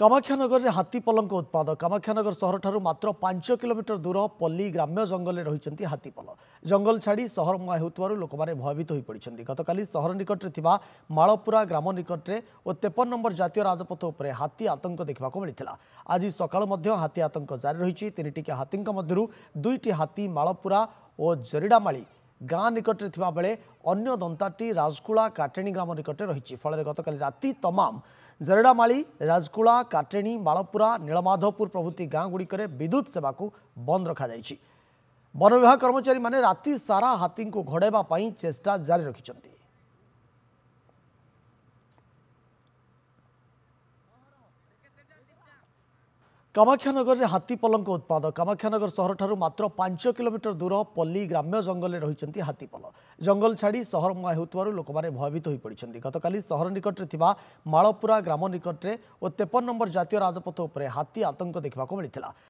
कामाख्यानगर में हाथी पलंक उत्पाद कामाख्यानगर सहर ठारू मात्र 5 किलोमीटर दूर पल्ली ग्राम्य जंगल में रही हाथीपल जंगल छाड़ी सहर मुआ होउतवारु लोक माने भयभीत होई पड़िछन्ति। गतकाली सहर निकट में थिबा मालपुरा ग्राम निकट में और 53 नंबर जातीय राजपथ उपरे हाथी आतंक देखा मिलता। आज सकाळ मध्य हाथी आतंक जारी रही। 3टी हाथी मध्य 2टी हाथी मालपुरा और जरिडामाली गाँ निकट में थिबा बेले अन्य दंताटी राजकुला काटेणी ग्राम निकट रही। फल गतकाली राति तमाम जरिडामाली राजकुला काटेणी मालपुरा नीलमाधवपुर प्रभृति गाँ गुड़िक विद्युत सेवा को बंद रखा जायछि। वन विभाग कर्मचारी माने राति सारा हाथी को घोड़ाइबा पई चेष्टा जारी रखिछन्ति। कामाख्यानगर में हाथी पलंक उत्पाद कामाख्यानगर सहर ठारू मात्र 5 किलोमीटर दूर पल्ली ग्राम्य जंगल में रही हाथीपल जंगल छाड़ी सहर मुआ होउतवारु लोक माने भयभीत होई पड़िछन्ति। गतकाली सहर निकट में थिबा मालपुरा ग्राम निकट में और 53 नंबर जातीय राजपथ उपरे हाथी आतंक देखा मिलता।